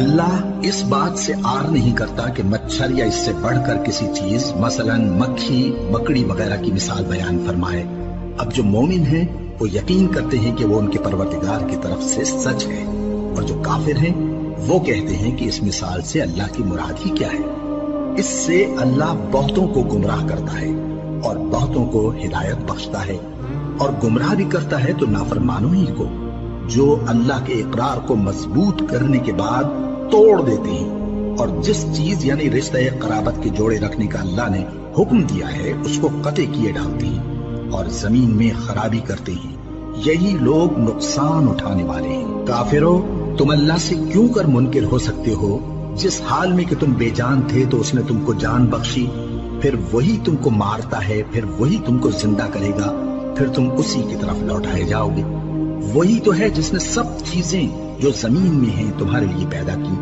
اللہ اس بات سے آر نہیں کرتا کہ مچھر یا اس سے بڑھ کر کسی چیز مثلاً مکھی مکڑی وغیرہ کی مثال بیان فرمائے۔ اب جو مومن ہیں وہ یقین کرتے ہیں کہ وہ ان کے پروردگار کی طرف سے سچ ہے، اور جو کافر ہیں وہ کہتے ہیں کہ اس مثال سے اللہ کی مراد ہی کیا ہے۔ اس سے اللہ بہتوں کو گمراہ کرتا ہے اور بہتوں کو ہدایت بخشتا ہے، اور گمراہ بھی کرتا ہے تو نافرمانوں ہی کو، جو اللہ کے اقرار کو مضبوط کرنے کے بعد توڑ دیتے ہیں، اور جس چیز یعنی رشتہ قرابت کے جوڑے رکھنے کا اللہ نے حکم دیا ہے اس کو قطع کیے ڈالتے ہیں اور زمین میں خرابی کرتے ہیں۔ یہی لوگ نقصان اٹھانے والے ہیں۔ کافرو، تم اللہ سے کیوں کر منکر ہو سکتے ہو؟ جس حال میں کہ تم بے جان تھے تو اس نے تم کو جان بخشی، پھر وہی تم کو مارتا ہے، پھر وہی تم کو زندہ کرے گا، پھر تم اسی کی طرف لوٹائے جاؤ گے۔ وہی تو ہے جس نے سب چیزیں جو زمین میں ہیں تمہارے لیے پیدا کی،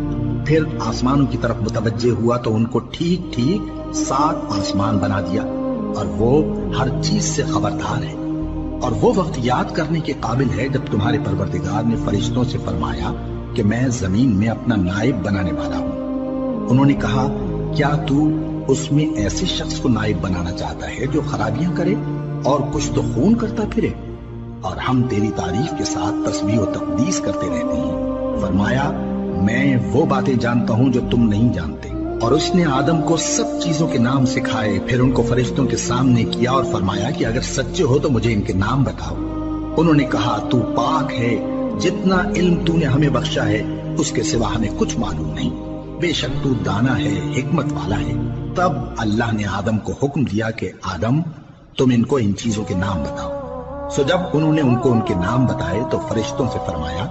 پھر آسمانوں کی طرف متوجہ ہوا تو ان کو ٹھیک ٹھیک 7 آسمان بنا دیا، اور وہ ہر چیز سے خبردار ہے۔ اور وہ وقت یاد کرنے کے قابل ہے جب تمہارے پروردگار نے فرشتوں سے فرمایا کہ میں زمین میں اپنا نائب بنانے والا ہوں۔ انہوں نے کہا، کیا تو اس میں ایسے شخص کو نائب بنانا چاہتا ہے جو خرابیاں کرے اور کچھ تو خون کرتا پھرے؟ اور ہم تیری تعریف کے ساتھ تسبیح و تقدیس کرتے رہتے ہیں۔ فرمایا، میں وہ باتیں جانتا ہوں جو تم نہیں جانتے۔ اور اس نے آدم کو سب چیزوں کے نام سکھائے، پھر ان کو فرشتوں کے سامنے کیا اور فرمایا کہ اگر سچے ہو تو مجھے ان کے نام بتاؤ۔ انہوں نے کہا، تو پاک ہے، جتنا علم تو نے ہمیں بخشا ہے اس کے سوا ہمیں کچھ معلوم نہیں، بے شک تو دانا ہے، حکمت والا ہے۔ تب اللہ نے آدم کو حکم دیا کہ آدم، تم ان کو ان چیزوں کے نام بتاؤ۔ سو جب انہوں نے ان کو ان کے نام بتائے تو فرشتوں سے فرمایا،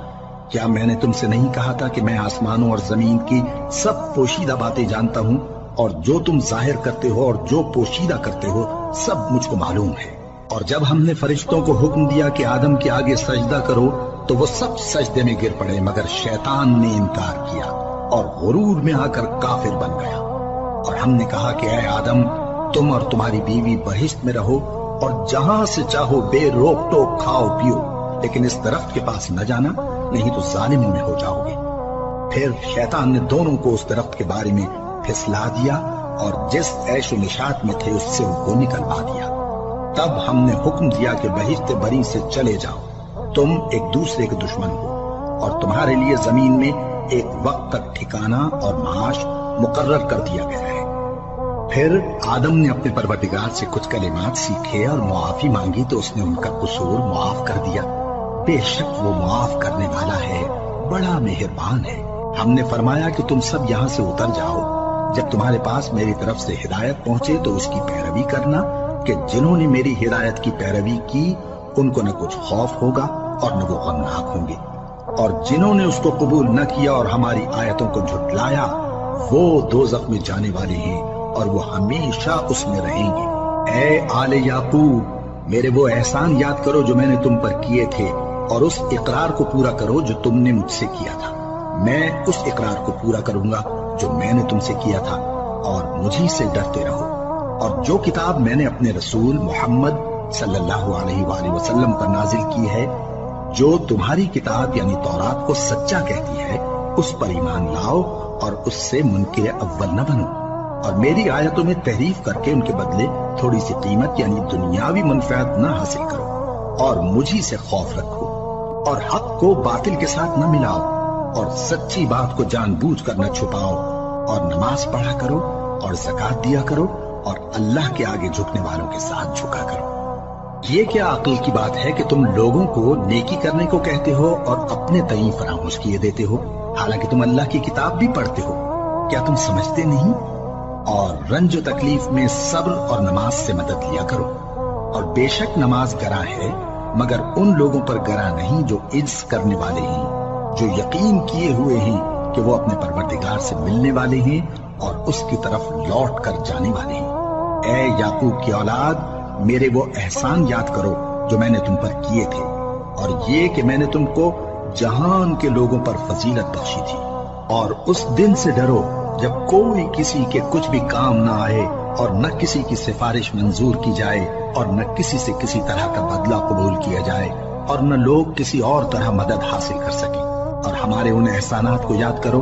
کیا میں نے تم سے نہیں کہا تھا کہ میں آسمانوں اور زمین کی سب پوشیدہ باتیں جانتا ہوں، اور جو تم ظاہر کرتے ہو اور جو پوشیدہ کرتے ہو سب مجھ کو معلوم ہے۔ اور جب ہم نے فرشتوں کو حکم دیا کہ آدم کے آگے سجدہ کرو تو وہ سب سجدے میں گر پڑے، مگر شیطان نے انکار کیا اور غرور میں آ کر کافر بن گیا۔ اور ہم نے کہا کہ اے آدم، تم اور تمہاری بیوی بہشت میں رہو اور جہاں سے چاہو بے روک ٹوک کھاؤ پیو، لیکن اس درخت کے پاس نہ جانا، نہیں تو ظالموں میں ہو جاؤ گے۔ پھر شیطان نے دونوں کو اس درخت کے بارے میں پھسلا دیا اور جس عیش و نشاط میں تھے اس سے ان کو نکلوا دیا۔ تب ہم نے حکم دیا کہ بہشت بری سے چلے جاؤ، تم ایک دوسرے کے دشمن ہو، اور تمہارے لیے زمین میں ایک وقت تک ٹھکانہ اور معاش مقرر کر دیا گیا ہے۔ پھر آدم نے اپنے پروردگار سے کچھ کلمات سیکھے اور معافی مانگی تو اس نے ان کا قصور معاف کر دیا۔ بے شک وہ معاف کرنے والا ہے، بڑا مہربان ہے۔ ہم نے فرمایا کہ تم سب یہاں سے اتر جاؤ، جب تمہارے پاس میری طرف سے ہدایت پہنچے تو اس کی پیروی کرنا، کہ جنہوں نے میری ہدایت کی پیروی کی ان کو نہ کچھ خوف ہوگا اور نہ وہ غمناک ہوں گے، اور جنہوں نے اس کو قبول نہ کیا اور ہماری آیتوں کو جھٹلایا وہ دوزخ میں جانے والے ہیں اور وہ ہمیشہ اس میں رہیں گے۔ اے آل یعقوب، میرے وہ احسان یاد کرو جو میں نے تم پر کیے تھے، اور اس اقرار کو پورا کرو جو تم نے مجھ سے کیا تھا۔ میں اس اقرار کو پورا کروں گا جو میں نے تم سے کیا تھا، اور مجھی سے ڈرتے رہو۔ اور جو کتاب میں نے اپنے رسول محمد صلی اللہ علیہ وآلہ وسلم پر نازل کی ہے، جو تمہاری کتاب یعنی تورات کو سچا کہتی ہے، اس پر ایمان لاؤ اور اس سے منکر اول نہ بنو، اور میری آیتوں میں تحریف کر کے ان کے بدلے تھوڑی سی قیمت یعنی دنیاوی منفعت نہ حاصل کرو، اور مجھی سے خوف رکھو، اور حق کو باطل کے ساتھ نہ ملاؤ، اور سچی بات کو جان بوجھ کر نہ چھپاؤ، اور نماز پڑھا کرو اور زکوٰۃ دیا کرو، اور اللہ کے آگے جھکنے والوں کے ساتھ جھکا کرو۔ یہ کیا عقل کی بات ہے کہ تم لوگوں کو نیکی کرنے کو کہتے ہو اور اپنے تئیں فراموش کیے دیتے ہو، حالانکہ تم اللہ کی کتاب بھی پڑھتے ہو؟ کیا تم سمجھتے نہیں؟ اور رنج و تکلیف میں صبر اور نماز سے مدد لیا کرو، اور بے شک نماز گراں ہے، مگر ان لوگوں پر گراں نہیں جو عجز کرنے والے ہیں، جو یقین کیے ہوئے ہیں کہ وہ اپنے پروردگار سے ملنے والے ہیں اور اس کی طرف لوٹ کر جانے والے ہیں۔ اے یعقوب کی اولاد، میرے وہ احسان یاد کرو جو میں نے تم پر کیے تھے، اور یہ کہ میں نے تم کو جہان کے لوگوں پر فضیلت بخشی تھی۔ اور اس دن سے ڈرو جب کوئی کسی کے کچھ بھی کام نہ آئے، اور نہ کسی کی سفارش منظور کی جائے، اور نہ کسی سے کسی طرح کا بدلہ قبول کیا جائے، اور نہ لوگ کسی اور طرح مدد حاصل کر سکیں۔ اور ہمارے ان احسانات کو یاد کرو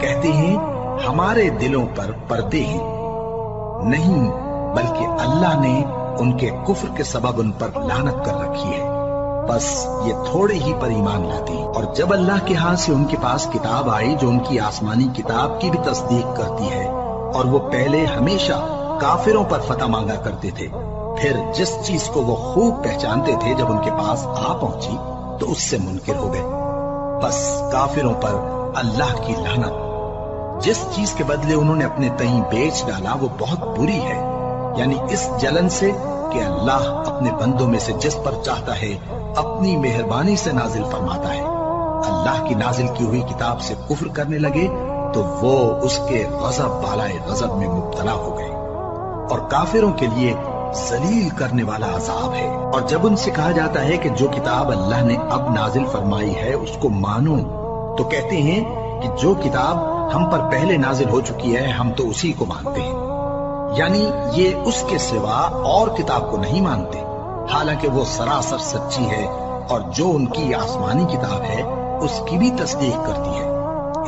کہتے ہیں ہمارے دلوں پر پردے ہیں، نہیں بلکہ اللہ نے ان کے کفر کے سبب ان پر لعنت کر رکھی ہے، بس یہ تھوڑے ہی پر ایمان لاتے ہیں۔ اور جب اللہ کے ہاں سے ان کے پاس کتاب آئی جو ان کی آسمانی کتاب کی بھی تصدیق کرتی ہے، اور وہ پہلے ہمیشہ کافروں پر فتح مانگا کرتے تھے، پھر جس چیز کو وہ خوب پہچانتے تھے جب ان کے پاس آ پہنچی تو اس سے منکر ہو گئے، بس کافروں پر اللہ کی لعنت۔ جس چیز کے بدلے انہوں نے اپنے تئیں بیچ ڈالا وہ بہت بری ہے، یعنی اس جلن سے کہ اللہ اپنے بندوں میں سے جس پر چاہتا ہے اپنی مہربانی سے نازل فرماتا ہے۔ اللہ کی نازل کی ہوئی کتاب سے کفر کرنے لگے تو وہ اس کے غضب بالائے غضب میں مبتلا ہو گئے، اور کافروں کے لیے ذلیل کرنے والا عذاب ہے۔ اور جب ان سے کہا جاتا ہے کہ جو کتاب اللہ نے اب نازل فرمائی ہے اس کو مانو، تو کہتے ہیں کہ جو کتاب ہم پر پہلے نازل ہو چکی ہے ہم تو اسی کو مانتے ہیں، یعنی یہ اس کے سوا اور کتاب کو نہیں مانتے، حالانکہ وہ سراسر سچی ہے، اور جو ان کی آسمانی کتاب ہے اس کی بھی تصدیق کرتی ہے۔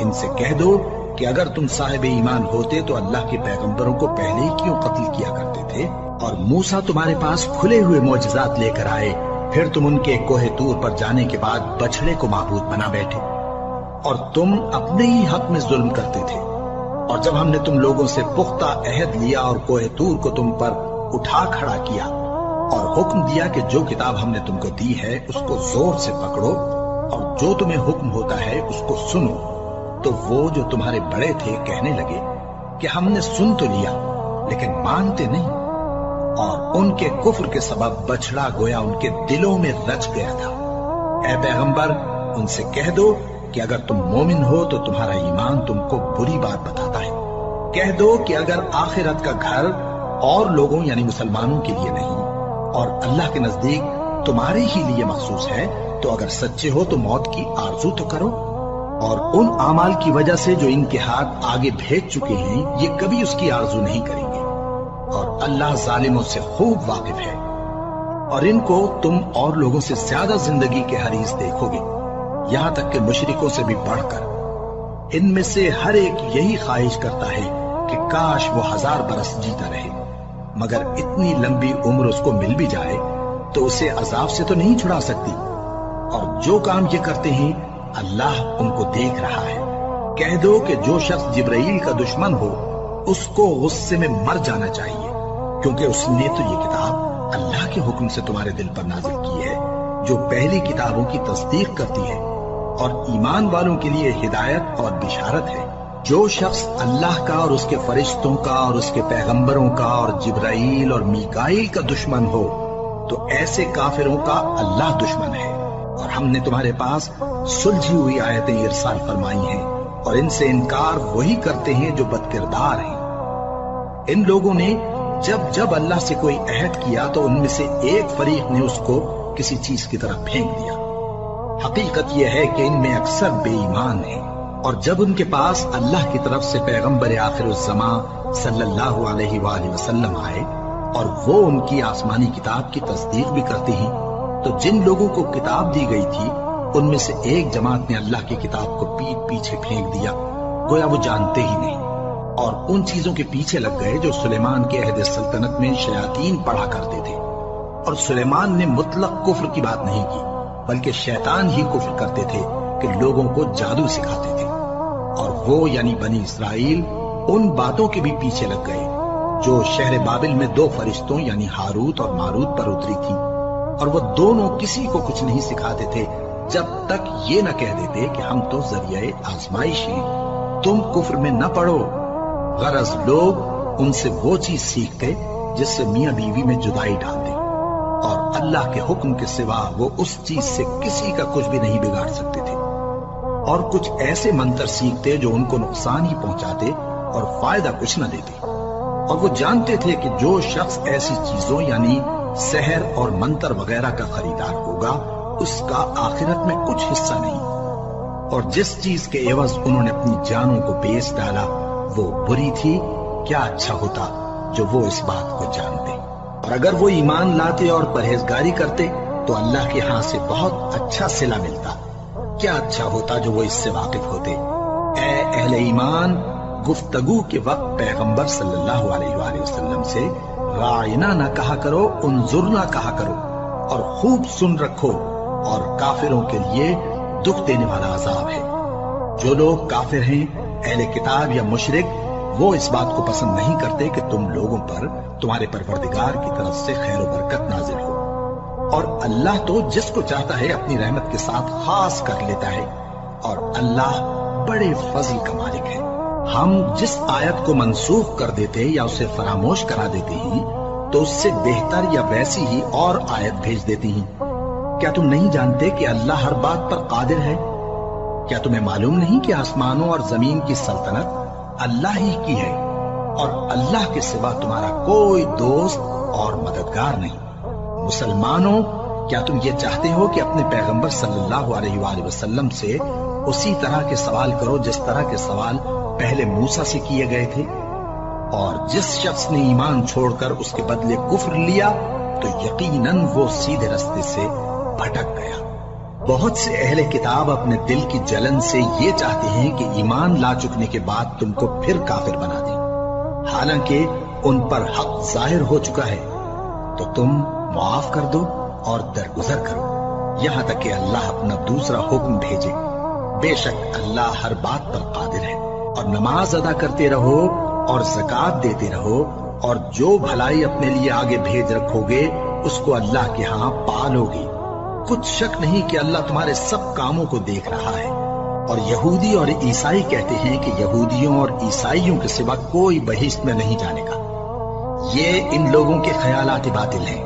ان سے کہہ دو کہ اگر تم صاحب ایمان ہوتے تو اللہ کے پیغمبروں کو پہلے ہی کیوں قتل کیا کرتے تھے؟ اور موسیٰ تمہارے پاس کھلے ہوئے معجزات لے کر آئے، پھر تم ان کے کوہ طور پر جانے کے بعد بچڑے کو معبود بنا بیٹھے، اور تم اپنے ہی حق میں ظلم کرتے تھے۔ اور جب ہم نے تم لوگوں سے پختہ عہد لیا اور کوہ طور کو تم پر اٹھا کھڑا کیا اور حکم دیا کہ جو کتاب ہم نے تم کو دی ہے اس کو زور سے پکڑو اور جو تمہیں حکم ہوتا ہے اس کو سنو، تو وہ جو تمہارے بڑے تھے کہنے لگے کہ ہم نے سن تو لیا لیکن مانتے نہیں، اور ان کے کفر کے سبب بچڑا گویا ان کے دلوں میں رچ گیا تھا۔ اے پیغمبر ان سے کہہ دو کہ اگر تم مومن ہو تو تمہارا ایمان تم کو بری بات بتاتا ہے، کہہ دو کہ اگر آخرت کا گھر اور لوگوں یعنی مسلمانوں کے لیے نہیں اور اللہ کے نزدیک تمہارے ہی لیے مخصوص ہے تو اگر سچے ہو تو موت کی آرزو تو کرو، اور ان اعمال کی وجہ سے جو ان کے ہاتھ آگے بھیج چکے ہیں یہ کبھی اس کی آرزو نہیں کریں گے، اور اللہ ظالموں سے خوب واقف ہے۔ اور ان کو تم اور لوگوں سے زیادہ زندگی کے حریص دیکھو گے، یہاں تک کہ مشرکوں سے بھی بڑھ کر۔ ان میں سے ہر ایک یہی خواہش کرتا ہے کہ کاش وہ 1000 برس جیتا رہے، مگر اتنی لمبی عمر اس کو مل بھی جائے تو اسے عذاب سے تو نہیں چھڑا سکتی، اور جو کام یہ کرتے ہیں اللہ ان کو دیکھ رہا ہے۔ کہہ دو کہ جو شخص جبرائیل کا دشمن ہو اس کو غصے میں مر جانا چاہیے، کیونکہ اس نے تو یہ کتاب اللہ کے حکم سے تمہارے دل پر نازل کی ہے جو پہلی کتابوں کی تصدیق کرتی ہے، اور ایمان والوں کے لیے ہدایت اور بشارت ہے۔ جو شخص اللہ کا اور اس کے فرشتوں کا اور اس کے پیغمبروں کا اور جبرائیل اور میکائیل کا دشمن ہو تو ایسے کافروں کا اللہ دشمن ہے۔ اور ہم نے تمہارے پاس سلجھی ہوئی آیتیں ارسال فرمائی ہیں، اور ان سے انکار وہی کرتے ہیں جو بد کردار ہیں۔ ان لوگوں نے جب اللہ سے کوئی عہد کیا تو ان میں سے ایک فریق نے اس کو کسی چیز کی طرف پھینک دیا۔ حقیقت یہ ہے کہ ان میں اکثر بے ایمان ہیں، اور جب ان کے پاس اللہ کی طرف سے پیغمبر آخر الزمان صلی اللہ علیہ وآلہ وسلم آئے اور وہ ان کی آسمانی کتاب کی تصدیق بھی کرتے ہیں، تو جن لوگوں کو کتاب دی گئی تھی ان میں سے ایک جماعت نے اللہ کی کتاب کو پیٹ پیچھے پھینک دیا، گویا وہ جانتے ہی نہیں، اور ان چیزوں کے پیچھے لگ گئے جو سلیمان کے عہد سلطنت میں شیاطین پڑھا کرتے تھے۔ اور سلیمان نے مطلق کفر کی بات نہیں کی، بلکہ شیطان ہی کفر کرتے تھے کہ لوگوں کو جادو سکھاتے تھے، اور وہ یعنی بنی اسرائیل ان باتوں کے بھی پیچھے لگ گئے جو شہر بابل میں 2 فرشتوں یعنی ہاروت اور ماروت پر اتری تھی، اور وہ دونوں کسی کو کچھ نہیں سکھاتے تھے جب تک یہ نہ کہہ دیتے کہ ہم تو ذریعہ آزمائش ہیں، تم کفر میں نہ پڑو۔ غرض لوگ ان سے وہ چیز سیکھتے جس سے میاں بیوی میں جدائی ڈال دے، اور اللہ کے حکم کے سوا وہ اس چیز سے کسی کا کچھ بھی نہیں بگاڑ سکتے تھے، اور کچھ ایسے منتر سیکھتے جو ان کو نقصان ہی پہنچاتے اور فائدہ کچھ نہ دیتے، اور وہ جانتے تھے کہ جو شخص ایسی چیزوں یعنی سحر اور منتر وغیرہ کا خریدار ہوگا اس کا آخرت میں کچھ حصہ نہیں، اور جس چیز کے عوض انہوں نے اپنی جانوں کو بیچ ڈالا وہ بری تھی، کیا اچھا ہوتا جو وہ اس بات کو جانتے۔ اور اگر وہ ایمان لاتے اور پرہیزگاری کرتے تو اللہ کے ہاں سے بہت اچھا صلہ ملتا، کیا اچھا ہوتا جو وہ اس سے واقف ہوتے۔ اے اہل ایمان، گفتگو کے وقت پیغمبر صلی اللہ علیہ وآلہ وسلم سے رائنا نہ کہا کرو، انظرنا کہا کرو، اور خوب سن رکھو، اور کافروں کے لیے دکھ دینے والا عذاب ہے۔ جو لوگ کافر ہیں، اہل کتاب یا مشرک، وہ اس بات کو پسند نہیں کرتے کہ تم لوگوں پر تمہارے پروردگار کی طرف سے خیر و برکت نازل ہو، اور اللہ تو جس کو چاہتا ہے اپنی رحمت کے ساتھ خاص کر لیتا ہے، اور اللہ بڑے فضل کا مالک ہے۔ ہم جس آیت کو منسوخ کر دیتے یا اسے فراموش کرا دیتے ہیں تو اس سے بہتر یا ویسی ہی اور آیت بھیج دیتے ہیں۔ کیا تم نہیں جانتے کہ اللہ ہر بات پر قادر ہے؟ کیا تمہیں معلوم نہیں کہ آسمانوں اور زمین کی سلطنت اللہ ہی کی ہے، اور اللہ کے سوا تمہارا کوئی دوست اور مددگار نہیں؟ مسلمانوں، کیا تم یہ چاہتے ہو کہ اپنے پیغمبر صلی اللہ علیہ وآلہ وسلم سے اسی طرح کے سوال کرو جس طرح کے سوال پہلے موسیٰ سے کیے گئے تھے؟ اور جس شخص نے ایمان چھوڑ کر اس کے بدلے کفر لیا تو یقیناً وہ سیدھے راستے سے بھٹک گیا۔ بہت سے اہل کتاب اپنے دل کی جلن سے یہ چاہتے ہیں کہ ایمان لا چکنے کے بعد تم کو پھر کافر بنا دیں، حالانکہ ان پر حق ظاہر ہو چکا ہے۔ تو تم معاف کر دو اور درگزر کرو یہاں تک کہ اللہ اپنا دوسرا حکم بھیجے۔ بے شک اللہ ہر بات پر قادر ہے۔ اور نماز ادا کرتے رہو اور زکوٰۃ دیتے رہو، اور جو بھلائی اپنے لیے آگے بھیج رکھو گے اس کو اللہ کے ہاں پالو گے۔ کچھ شک نہیں کہ اللہ تمہارے سب کاموں کو دیکھ رہا ہے۔ اور یہودی اور عیسائی کہتے ہیں کہ یہودیوں اور عیسائیوں کے سوا کوئی بہشت میں نہیں جانے کا۔ یہ ان لوگوں کے خیالات باطل ہیں۔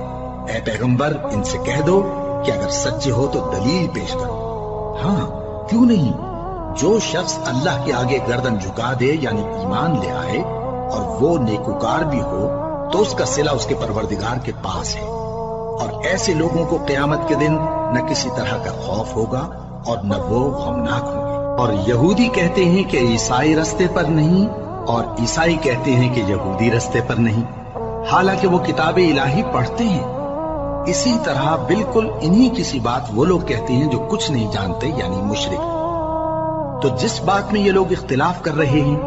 اے پیغمبر، ان سے کہہ دو کہ اگر سچے ہو تو دلیل پیش کرو۔ ہاں، کیوں نہیں؟ جو شخص اللہ کے آگے گردن جھکا دے، یعنی ایمان لے آئے، اور وہ نیکوکار بھی ہو، تو اس کا صلہ اس کے پروردگار کے پاس ہے۔ اور ایسے لوگوں کو قیامت کے دن نہ کسی طرح کا خوف ہوگا اور نہ وہ غمناک ہوں گے۔ اور یہودی کہتے ہیں کہ عیسائی رستے پر نہیں، اور عیسائی کہتے ہیں کہ یہودی رستے پر نہیں، حالانکہ وہ کتاب الہی پڑھتے ہیں۔ اسی طرح بالکل انہی کسی بات وہ لوگ کہتے ہیں جو کچھ نہیں جانتے، یعنی مشرک۔ تو جس بات میں یہ لوگ اختلاف کر رہے ہیں،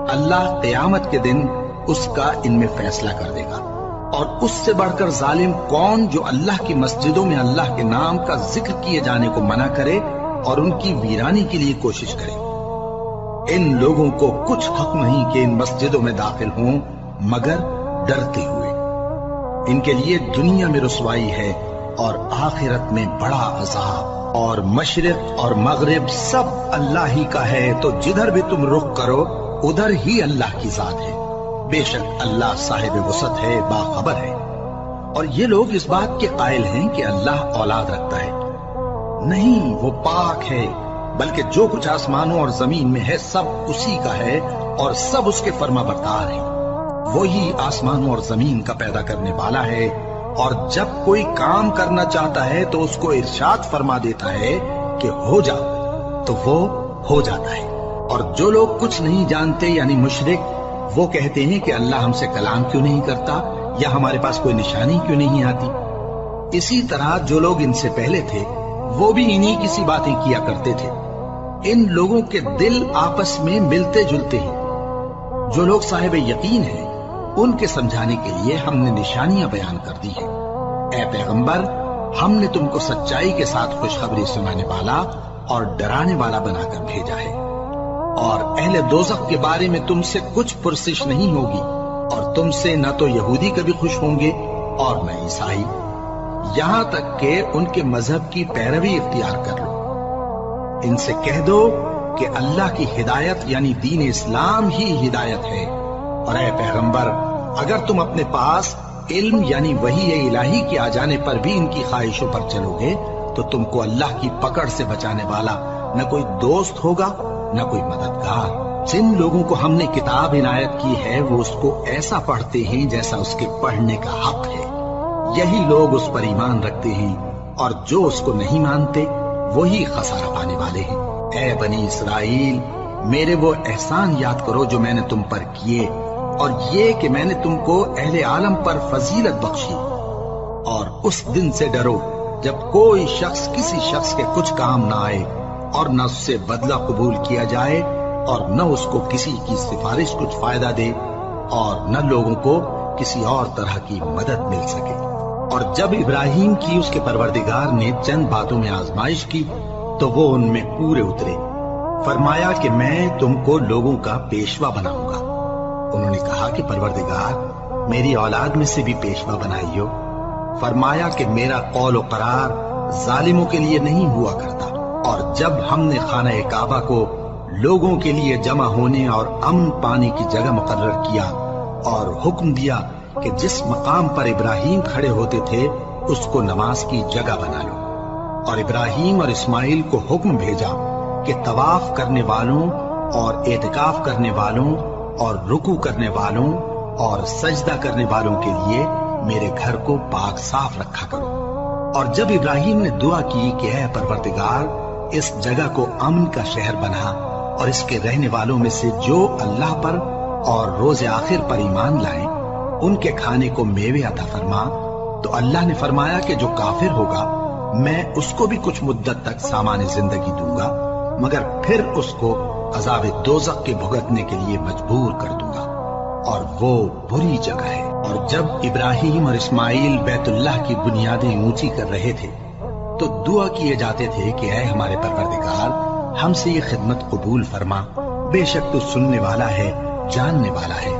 اللہ قیامت کے دن اس کا ان میں فیصلہ کر دے گا۔ اور اس سے بڑھ کر ظالم کون جو اللہ کی مسجدوں میں اللہ کے نام کا ذکر کیے جانے کو منع کرے اور ان کی ویرانی کے لیے کوشش کرے۔ ان لوگوں کو کچھ حق نہیں کہ ان مسجدوں میں داخل ہوں مگر ڈرتے ہوئے۔ ان کے لیے دنیا میں رسوائی ہے اور آخرت میں بڑا عذاب۔ اور مشرق اور مغرب سب اللہ ہی کا ہے، تو جدھر بھی تم رخ کرو ادھر ہی اللہ کی ذات ہے۔ بے شک اللہ صاحب وسعت ہے، باخبر ہے۔ اور یہ لوگ اس بات کے قائل ہیں کہ اللہ اولاد رکھتا ہے۔ نہیں، وہ پاک ہے، بلکہ جو کچھ آسمانوں اور زمین میں ہے سب اسی کا ہے، اور سب اس کے فرما بردار ہیں۔ وہی آسمانوں اور زمین کا پیدا کرنے والا ہے، اور جب کوئی کام کرنا چاہتا ہے تو اس کو ارشاد فرما دیتا ہے کہ ہو جا، تو وہ ہو جاتا ہے۔ اور جو لوگ کچھ نہیں جانتے، یعنی مشرک، وہ کہتے ہیں کہ اللہ ہم سے کلام کیوں نہیں کرتا، یا ہمارے پاس کوئی نشانی کیوں نہیں آتی۔ اسی طرح جو لوگ ان سے پہلے تھے وہ بھی انہی کسی باتیں کیا کرتے تھے۔ ان لوگوں کے دل آپس میں ملتے جلتے ہیں۔ جو لوگ صاحب یقین ہیں ان کے سمجھانے کے لیے ہم نے نشانیاں بیان کر دی ہیں۔ اے پیغمبر، ہم نے تم کو سچائی کے ساتھ خوشخبری سنانے والا اور ڈرانے والا بنا کر بھیجا ہے۔ اور اہل دوزخ کے بارے میں تم سے کچھ پرسش نہیں ہوگی، اور تم سے نہ تو یہودی کبھی خوش ہوں گے اور نہ عیسائی، یہاں تک کہ ان کے مذہب کی پیروی اختیار کر لو۔ ان سے کہہ دو کہ اللہ کی ہدایت یعنی دین اسلام ہی ہدایت ہے۔ اور اے پیغمبر، اگر تم اپنے پاس علم یعنی وحی الہی کے آ جانے پر بھی ان کی خواہشوں پر چلو گے تو تم کو اللہ کی پکڑ سے بچانے والا نہ کوئی دوست ہوگا نہ کوئی مددگار۔ جن لوگوں کو ہم نے کتاب عنایت کی ہے وہ اس کو ایسا پڑھتے ہیں جیسا اس کے پڑھنے کا حق ہے، یہی لوگ اس پر ایمان رکھتے ہیں، اور جو اس کو نہیں مانتے وہی خسارہ پانے والے ہیں۔ اے بنی اسرائیل، میرے وہ احسان یاد کرو جو میں نے تم پر کیے، اور یہ کہ میں نے تم کو اہل عالم پر فضیلت بخشی۔ اور اس دن سے ڈرو جب کوئی شخص کسی شخص کے کچھ کام نہ آئے اور نہ اس سے بدلہ قبول کیا جائے اور نہ اس کو کسی کی سفارش کچھ فائدہ دے اور نہ لوگوں کو کسی اور طرح کی مدد مل سکے۔ اور جب ابراہیم کی اس کے پروردگار نے چند باتوں میں آزمائش کی تو وہ ان میں پورے اترے۔ فرمایا کہ میں تم کو لوگوں کا پیشوا بناؤں گا۔ انہوں نے کہا کہ پروردگار میری اولاد میں سے بھی پیشوا بنائیو۔ فرمایا کہ میرا قول و قرار ظالموں کے لیے نہیں ہوا کرتا۔ اور جب ہم نے خانہ کعبہ کو لوگوں کے لیے جمع ہونے اور امن پانے کی جگہ مقرر کیا اور حکم دیا کہ جس مقام پر ابراہیم کھڑے ہوتے تھے اس کو نماز کی جگہ بنا لو، اور ابراہیم اور اسماعیل کو حکم بھیجا کہ طواف کرنے والوں اور اعتکاف کرنے والوں اور رکوع کرنے والوں اور سجدہ کرنے والوں کے لیے میرے گھر کو پاک صاف رکھا کرو۔ اور جب ابراہیم نے دعا کی کہ اے پروردگار اس جگہ کو امن کا شہر بنا اور اس کے رہنے والوں میں سے جو اللہ پر اور روز آخر پر ایمان لائیں ان کے کھانے کو میوے عطا فرما، تو اللہ نے فرمایا کہ جو کافر ہوگا میں اس کو بھی کچھ مدت تک سامان زندگی دوں گا، مگر پھر اس کو عذاب دوزخ کے بھگتنے کے لیے مجبور کر دوں گا، اور وہ بری جگہ ہے۔ اور جب ابراہیم اور اسماعیل بیت اللہ کی بنیادیں اونچی کر رہے تھے تو دعا کیے جاتے تھے کہ اے ہمارے پروردگار ہم سے یہ خدمت قبول فرما، بے شک تو سننے والا ہے، جاننے والا ہے۔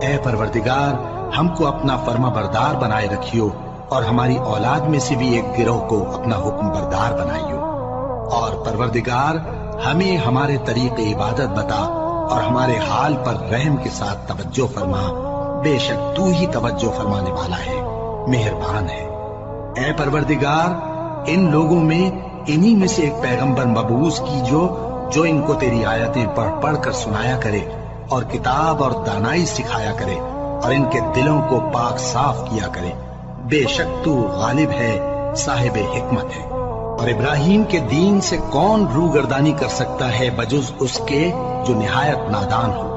اے پروردگار ہم کو اپنا فرما بردار بنائے رکھیو، اور ہماری اولاد میں سے بھی ایک گروہ کو اپنا حکم بردار بنائیو۔ اور پروردگار ہمیں ہمارے طریق عبادت بتا اور ہمارے حال پر رحم کے ساتھ توجہ فرما، بے شک تو ہی توجہ فرمانے والا ہے، مہربان ہے۔ اے پروردگار ان لوگوں میں انہی میں سے ایک پیغمبر مبعوث کیجو جو ان کو تیری آیتیں پڑھ پڑھ کر سنایا کرے اور کتاب اور دانائی سکھایا کرے اور ان کے دلوں کو پاک صاف کیا کرے، بے شک تو غالب ہے، صاحب حکمت ہے۔ اور ابراہیم کے دین سے کون روگردانی کر سکتا ہے بجز اس کے جو نہایت نادان ہو؟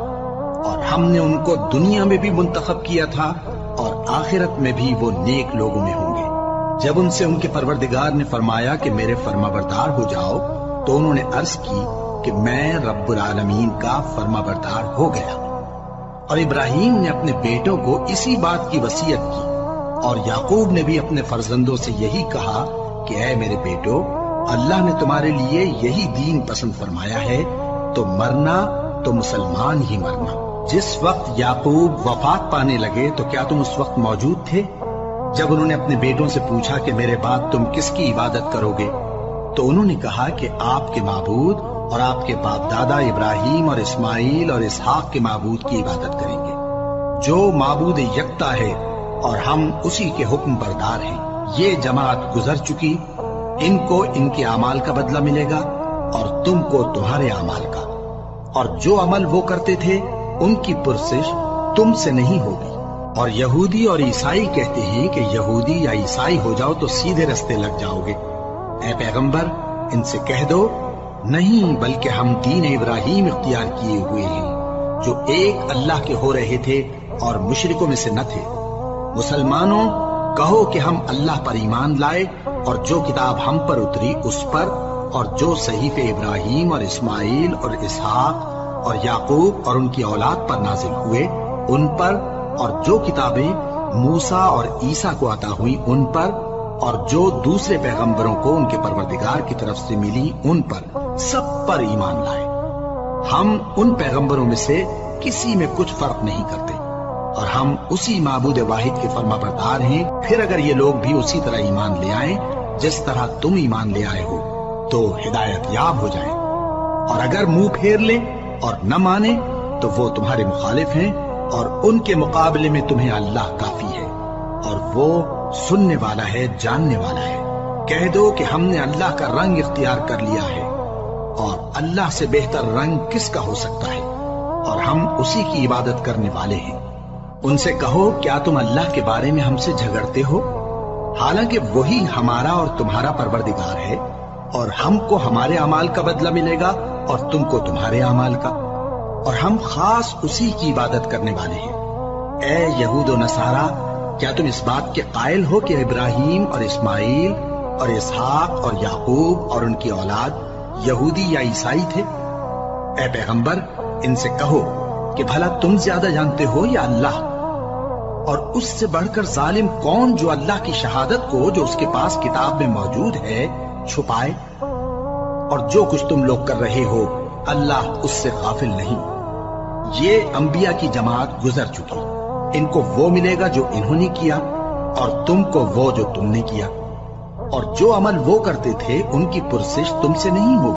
اور ہم نے ان کو دنیا میں بھی منتخب کیا تھا اور آخرت میں بھی وہ نیک لوگوں میں ہوں گے۔ جب ان سے ان کے پروردگار نے فرمایا کہ میرے فرما بردار ہو جاؤ تو انہوں نے عرض کی کہ میں رب العالمین کا فرما بردار ہو گیا۔ اور ابراہیم نے اپنے بیٹوں کو اسی بات کی وصیت کی، اور یعقوب نے بھی اپنے فرزندوں سے یہی کہا کہ اے میرے بیٹو، اللہ نے تمہارے لیے یہی دین پسند فرمایا ہے، تو مرنا تو مسلمان ہی مرنا۔ جس وقت یعقوب وفات پانے لگے تو کیا تم اس وقت موجود تھے؟ جب انہوں نے اپنے بیٹوں سے پوچھا کہ میرے بعد تم کس کی عبادت کرو گے، تو انہوں نے کہا کہ آپ کے معبود اور آپ کے باپ دادا ابراہیم اور اسماعیل اور اسحاق کے معبود کی عبادت کریں گے، جو معبود یکتا ہے اور ہم اسی کے حکم بردار ہیں۔ یہ جماعت گزر چکی، ان کو ان کے اعمال کا بدلہ ملے گا اور تم کو تمہارے اعمال کا، اور جو عمل وہ کرتے تھے ان کی پرسش تم سے نہیں ہوگی۔ اور یہودی اور عیسائی کہتے ہیں کہ یہودی یا عیسائی ہو جاؤ تو سیدھے رستے لگ جاؤ گے۔ اے پیغمبر ان سے کہہ دو نہیں، بلکہ ہم دین ابراہیم اختیار کیے ہوئے ہیں جو ایک اللہ کے ہو رہے تھے اور مشرکوں میں سے نہ تھے۔ مسلمانوں کہو کہ ہم اللہ پر ایمان لائے اور جو کتاب ہم پر اتری اس پر، اور جو صحیفے ابراہیم اور اسماعیل اور اسحاق اور یعقوب اور ان کی اولاد پر نازل ہوئے ان پر، اور جو کتابیں موسیٰ اور عیسیٰ کو عطا ہوئی ان پر، اور جو دوسرے پیغمبروں کو ان کے پروردگار کی طرف سے ملی ان پر، سب پر ایمان لائے۔ ہم ان پیغمبروں میں سے کسی میں کچھ فرق نہیں کرتے، اور ہم اسی معبود واحد کے فرما بردار ہیں۔ پھر اگر یہ لوگ بھی اسی طرح ایمان لے آئیں جس طرح تم ایمان لے آئے ہو تو ہدایت یاب ہو جائیں، اور اگر منہ پھیر لیں اور نہ مانیں تو وہ تمہارے مخالف ہیں، اور ان کے مقابلے میں تمہیں اللہ کافی ہے، اور وہ سننے والا ہے، جاننے والا ہے۔ کہہ دو کہ ہم نے اللہ کا رنگ اختیار کر لیا ہے، اور اللہ سے بہتر رنگ کس کا ہو سکتا ہے، اور ہم اسی کی عبادت کرنے والے ہیں۔ ان سے کہو کیا تم اللہ کے بارے میں ہم سے جھگڑتے ہو، حالانکہ وہی ہمارا اور تمہارا پروردگار ہے، اور ہم کو ہمارے اعمال کا بدلہ ملے گا اور تم کو تمہارے اعمال کا، اور ہم خاص اسی کی عبادت کرنے والے ہیں۔ اے یہود و نصارا، کیا تم اس بات کے قائل ہو کہ ابراہیم اور اسماعیل اور اسحاق اور یعقوب اور ان کی اولاد یہودی یا عیسائی تھے؟ اے پیغمبر ان سے کہو کہ بھلا تم زیادہ جانتے ہو یا اللہ؟ اور اس سے بڑھ کر ظالم کون جو اللہ کی شہادت کو جو اس کے پاس کتاب میں موجود ہے چھپائے؟ اور جو کچھ تم لوگ کر رہے ہو اللہ اس سے غافل نہیں۔ یہ انبیاء کی جماعت گزر چکی، ان کو وہ ملے گا جو انہوں نے کیا اور تم کو وہ جو تم نے کیا، اور جو عمل وہ کرتے تھے ان کی پرسش تم سے نہیں ہوگی۔